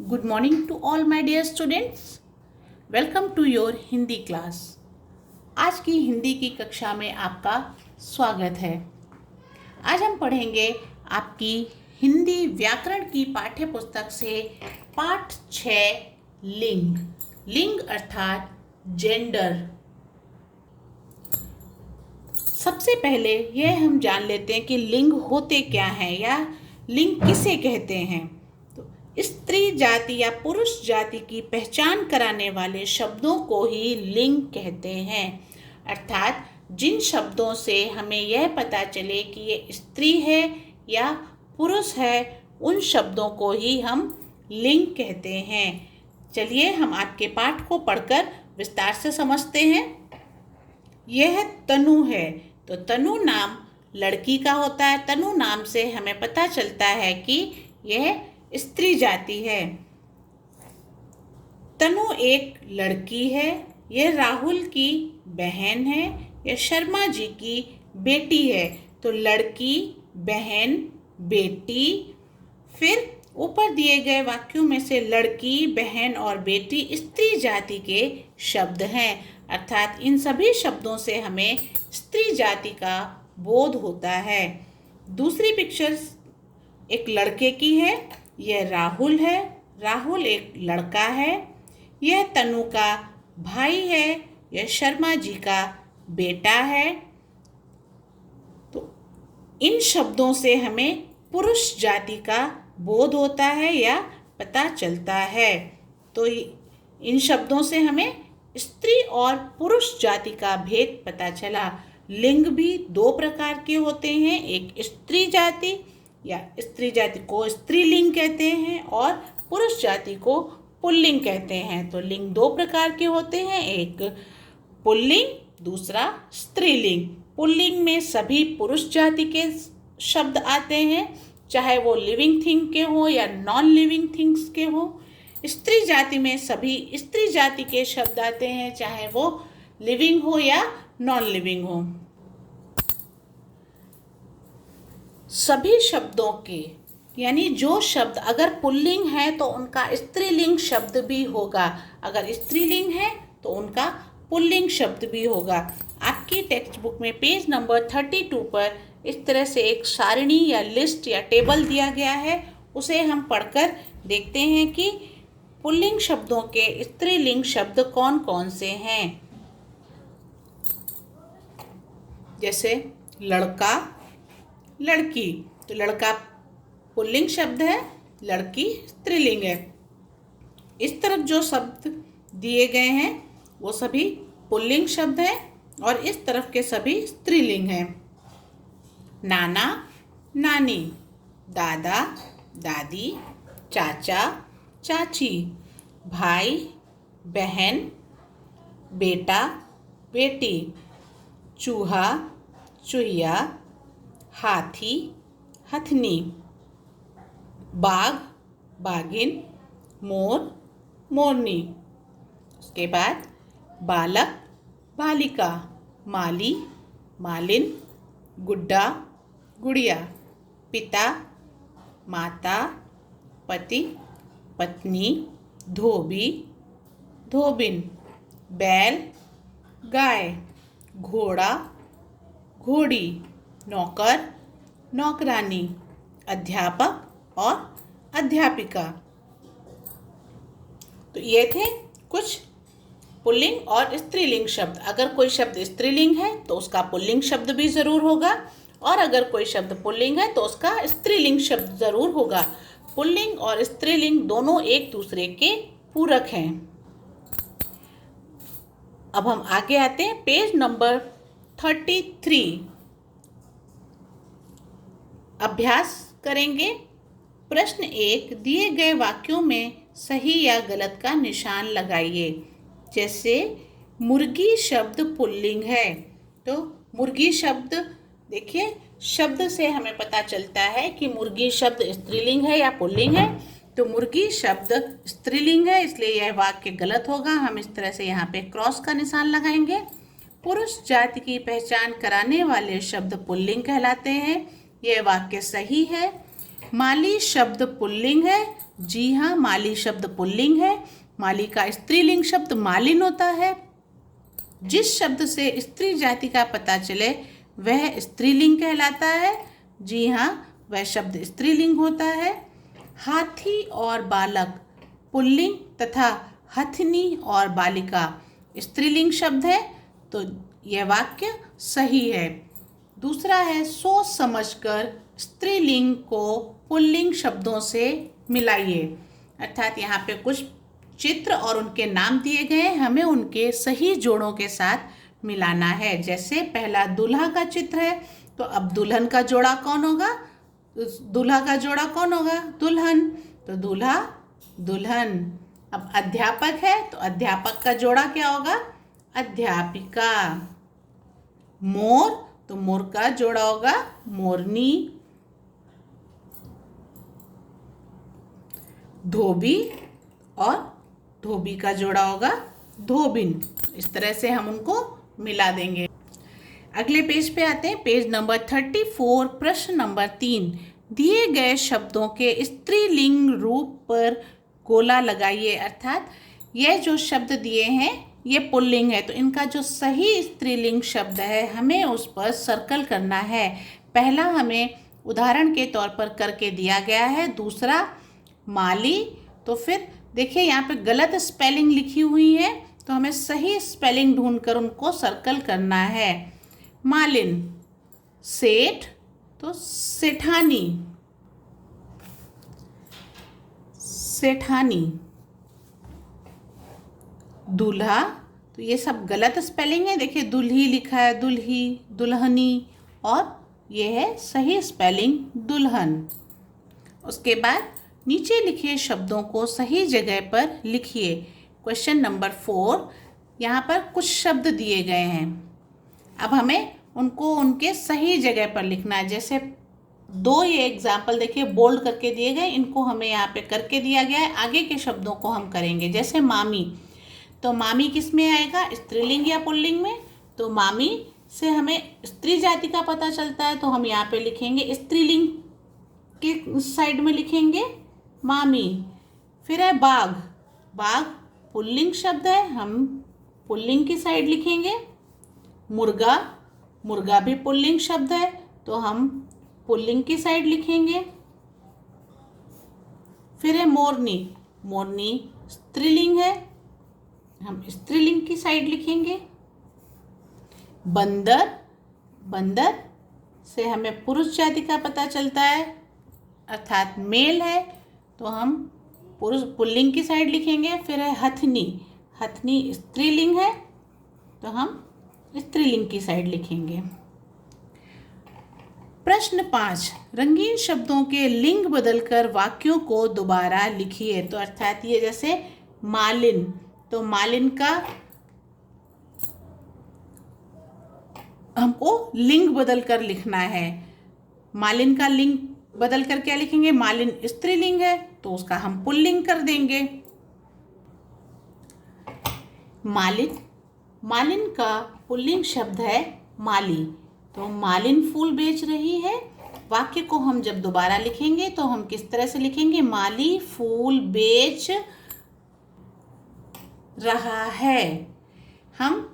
Good morning to all my dear students. Welcome to your Hindi class. आज की हिंदी की कक्षा में आपका स्वागत है. आज हम पढ़ेंगे आपकी हिंदी व्याकरण की पाठ्य पुस्तक से पाठ 6 लिंग. लिंग अर्थात जेंडर. सबसे पहले यह हम जान लेते हैं कि लिंग होते क्या हैं या लिंग किसे कहते हैं. स्त्री जाति या पुरुष जाति की पहचान कराने वाले शब्दों को ही लिंग कहते हैं. अर्थात जिन शब्दों से हमें यह पता चले कि ये स्त्री है या पुरुष है, उन शब्दों को ही हम लिंग कहते हैं. चलिए हम आपके पाठ को पढ़कर विस्तार से समझते हैं. यह तनु है, तो तनु नाम लड़की का होता है. तनु नाम से हमें पता चलता है कि यह स्त्री जाति है. तनु एक लड़की है. यह राहुल की बहन है. यह शर्मा जी की बेटी है. तो लड़की, बहन, बेटी. फिर ऊपर दिए गए वाक्यों में से लड़की, बहन और बेटी स्त्री जाति के शब्द हैं. अर्थात इन सभी शब्दों से हमें स्त्री जाति का बोध होता है. दूसरी पिक्चर एक लड़के की है. यह राहुल है. राहुल एक लड़का है. यह तनु का भाई है. यह शर्मा जी का बेटा है. तो इन शब्दों से हमें पुरुष जाति का बोध होता है या पता चलता है. तो इन शब्दों से हमें स्त्री और पुरुष जाति का भेद पता चला. लिंग भी दो प्रकार के होते हैं. एक स्त्री जाति या स्त्री जाति को स्त्रीलिंग कहते हैं और पुरुष जाति को पुल्लिंग कहते हैं. तो लिंग दो प्रकार के होते हैं. एक पुल्लिंग, दूसरा स्त्रीलिंग. पुल्लिंग में सभी पुरुष जाति के शब्द आते हैं, चाहे वो लिविंग थिंग के हो या नॉन लिविंग थिंग्स के हो. स्त्री जाति में सभी स्त्री जाति के शब्द आते हैं, चाहे वो लिविंग हो या नॉन लिविंग हो. सभी शब्दों के यानी जो शब्द अगर पुल्लिंग है तो उनका स्त्रीलिंग शब्द भी होगा. अगर स्त्रीलिंग है तो उनका पुल्लिंग शब्द भी होगा. आपकी टेक्स्ट बुक में पेज नंबर 32 पर इस तरह से एक सारणी या लिस्ट या टेबल दिया गया है. उसे हम पढ़कर देखते हैं कि पुल्लिंग शब्दों के स्त्रीलिंग शब्द कौन कौन से हैं. जैसे लड़का, लड़की. तो लड़का पुल्लिंग शब्द है, लड़की स्त्रीलिंग है. इस तरफ जो शब्द दिए गए हैं वो सभी पुल्लिंग शब्द हैं और इस तरफ के सभी स्त्रीलिंग हैं. नाना, नानी, दादा, दादी, चाचा, चाची, भाई, बहन, बेटा, बेटी, चूहा, चूहिया, हाथी, हथनी, बाघ, बाघिन, मोर, मोरनी. उसके बाद बालक, बालिका, माली, मालिन, गुड्डा, गुड़िया, पिता, माता, पति, पत्नी, धोबी, धोबिन, बैल, गाय, घोड़ा, घोड़ी, नौकर, नौकरानी, अध्यापक और अध्यापिका. तो ये थे कुछ पुल्लिंग और स्त्रीलिंग शब्द. अगर कोई शब्द स्त्रीलिंग है तो उसका पुल्लिंग शब्द भी ज़रूर होगा और अगर कोई शब्द पुल्लिंग है तो उसका स्त्रीलिंग शब्द ज़रूर होगा. पुल्लिंग और स्त्रीलिंग दोनों एक दूसरे के पूरक हैं. अब हम आगे आते हैं. पेज नंबर 33 अभ्यास करेंगे. प्रश्न 1, दिए गए वाक्यों में सही या गलत का निशान लगाइए. जैसे मुर्गी शब्द पुल्लिंग है, तो मुर्गी शब्द देखिए, शब्द से हमें पता चलता है कि मुर्गी शब्द स्त्रीलिंग है या पुल्लिंग है. तो मुर्गी शब्द स्त्रीलिंग है, इसलिए यह वाक्य गलत होगा. हम इस तरह से यहाँ पे क्रॉस का निशान लगाएंगे. पुरुष जाति की पहचान कराने वाले शब्द पुल्लिंग कहलाते हैं. यह वाक्य सही है. माली शब्द पुल्लिंग है, जी हाँ, माली शब्द पुल्लिंग है। माली का स्त्रीलिंग शब्द मालिन होता है। जिस शब्द से स्त्री जाति का पता चले वह स्त्रीलिंग कहलाता है। जी हाँ, वह शब्द स्त्रीलिंग होता है। हाथी और बालक पुल्लिंग तथा हथनी और बालिका स्त्रीलिंग शब्द है, तो यह वाक्य सही है। दूसरा है, सोच समझकर स्त्रीलिंग को पुल्लिंग शब्दों से मिलाइए। अर्थात यहाँ पे कुछ चित्र और उनके नाम दिए गए हैं, हमें उनके सही जोड़ों के साथ मिलाना है। जैसे पहला दूल्हा का चित्र है, तो अब दुल्हन का जोड़ा कौन होगा? दूल्हा का जोड़ा कौन होगा? दुल्हन। तो दूल्हा दुल्हन। अब अध्यापक है, तो अध्यापक का जोड़ा क्या होगा? अध्यापिका। मोर, तो मोर का जोड़ा होगा मोरनी। धोबी और धोबी का जोड़ा होगा धोबिन। इस तरह से हम उनको मिला देंगे। अगले पेज पे आते हैं, पेज नंबर 34, प्रश्न नंबर 3। दिए गए शब्दों के स्त्रीलिंग रूप पर गोला लगाइए। अर्थात यह जो शब्द दिए हैं ये पुल्लिंग है, तो इनका जो सही स्त्रीलिंग शब्द है हमें उस पर सर्कल करना है। पहला हमें उदाहरण के तौर पर करके दिया गया है, दूसरा माली। तो फिर देखिए यहाँ पे गलत स्पेलिंग लिखी हुई है, तो हमें सही स्पेलिंग ढूंढकर उनको सर्कल करना है। मालिन। सेठ, तो सेठानी। सेठानी। दूल्हा, तो ये सब गलत स्पेलिंग है। देखिए दुल्ही लिखा है, दुल्ही, दुल्हनी, और ये है सही स्पेलिंग दुल्हन। उसके बाद नीचे लिखे शब्दों को सही जगह पर लिखिए। क्वेश्चन नंबर 4, यहाँ पर कुछ शब्द दिए गए हैं, अब हमें उनको उनके सही जगह पर लिखना है। जैसे 2 ये एग्जाम्पल देखिए बोल्ड करके दिए गए, इनको हमें यहाँ पे करके दिया गया है। आगे के शब्दों को हम करेंगे। जैसे मामी, तो मामी किस में आएगा? स्त्रीलिंग या पुल्लिंग में? तो मामी से हमें स्त्री जाति का पता चलता है, तो हम यहाँ पे लिखेंगे स्त्रीलिंग के साइड में लिखेंगे मामी। फिर है बाघ। बाघ पुल्लिंग शब्द है, हम पुल्लिंग की साइड लिखेंगे। मुर्गा, मुर्गा भी पुल्लिंग शब्द है, तो हम पुल्लिंग की साइड लिखेंगे। फिर है मोरनी। मोरनी स्त्रीलिंग है, हम स्त्रीलिंग की साइड लिखेंगे। बंदर, बंदर से हमें पुरुष जाति का पता चलता है, अर्थात मेल है, तो हम पुरुष पुल्लिंग की साइड लिखेंगे। फिर है हथनी। हथनी स्त्रीलिंग है, तो हम स्त्रीलिंग की साइड लिखेंगे। प्रश्न 5, रंगीन शब्दों के लिंग बदलकर वाक्यों को दोबारा लिखिए। तो अर्थात ये जैसे मालिन, तो मालिन का हमको लिंग बदल कर लिखना है। मालिन का लिंग बदल कर क्या लिखेंगे? मालिन स्त्रीलिंग है, तो उसका हम पुल्लिंग कर देंगे। मालिन, मालिन का पुल्लिंग शब्द है माली, तो मालिन फूल बेच रही है। वाक्य को हम जब दोबारा लिखेंगे तो हम किस तरह से लिखेंगे? माली फूल बेच रहा है। हम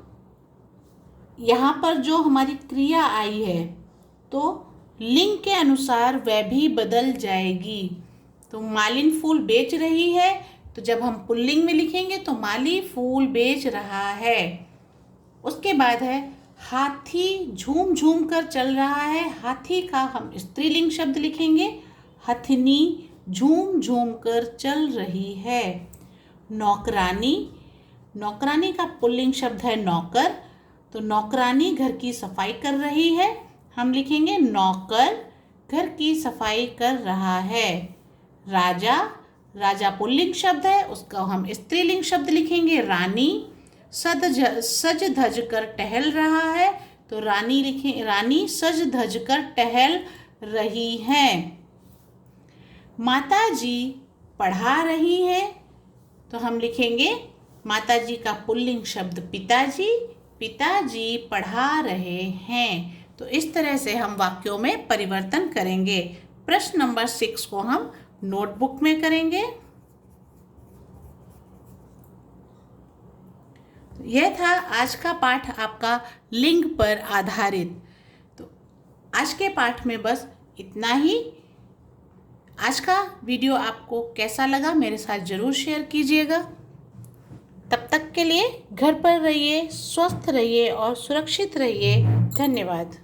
यहाँ पर जो हमारी क्रिया आई है, तो लिंग के अनुसार वह भी बदल जाएगी। तो मालिन फूल बेच रही है, तो जब हम पुल्लिंग में लिखेंगे तो माली फूल बेच रहा है। उसके बाद है हाथी झूम झूम कर चल रहा है। हाथी का हम स्त्रीलिंग शब्द लिखेंगे, हथनी झूम झूम कर चल रही है। नौकरानी, नौकरानी का पुल्लिंग शब्द है नौकर, तो नौकरानी घर की सफाई कर रही है, हम लिखेंगे नौकर घर की सफाई कर रहा है। राजा, राजा पुल्लिंग शब्द है, उसका हम स्त्रीलिंग शब्द लिखेंगे रानी। सज धज कर टहल रहा है, तो रानी लिखें, रानी सज धज कर टहल रही है। माता जी पढ़ा रही हैं, तो हम लिखेंगे माता जी का पुल्लिंग शब्द पिताजी, पिताजी पढ़ा रहे हैं। तो इस तरह से हम वाक्यों में परिवर्तन करेंगे। प्रश्न नंबर 6 को हम नोटबुक में करेंगे। यह था आज का पाठ आपका लिंग पर आधारित। तो आज के पाठ में बस इतना ही। आज का वीडियो आपको कैसा लगा मेरे साथ ज़रूर शेयर कीजिएगा। तब तक के लिए घर पर रहिए, स्वस्थ रहिए और सुरक्षित रहिए। धन्यवाद।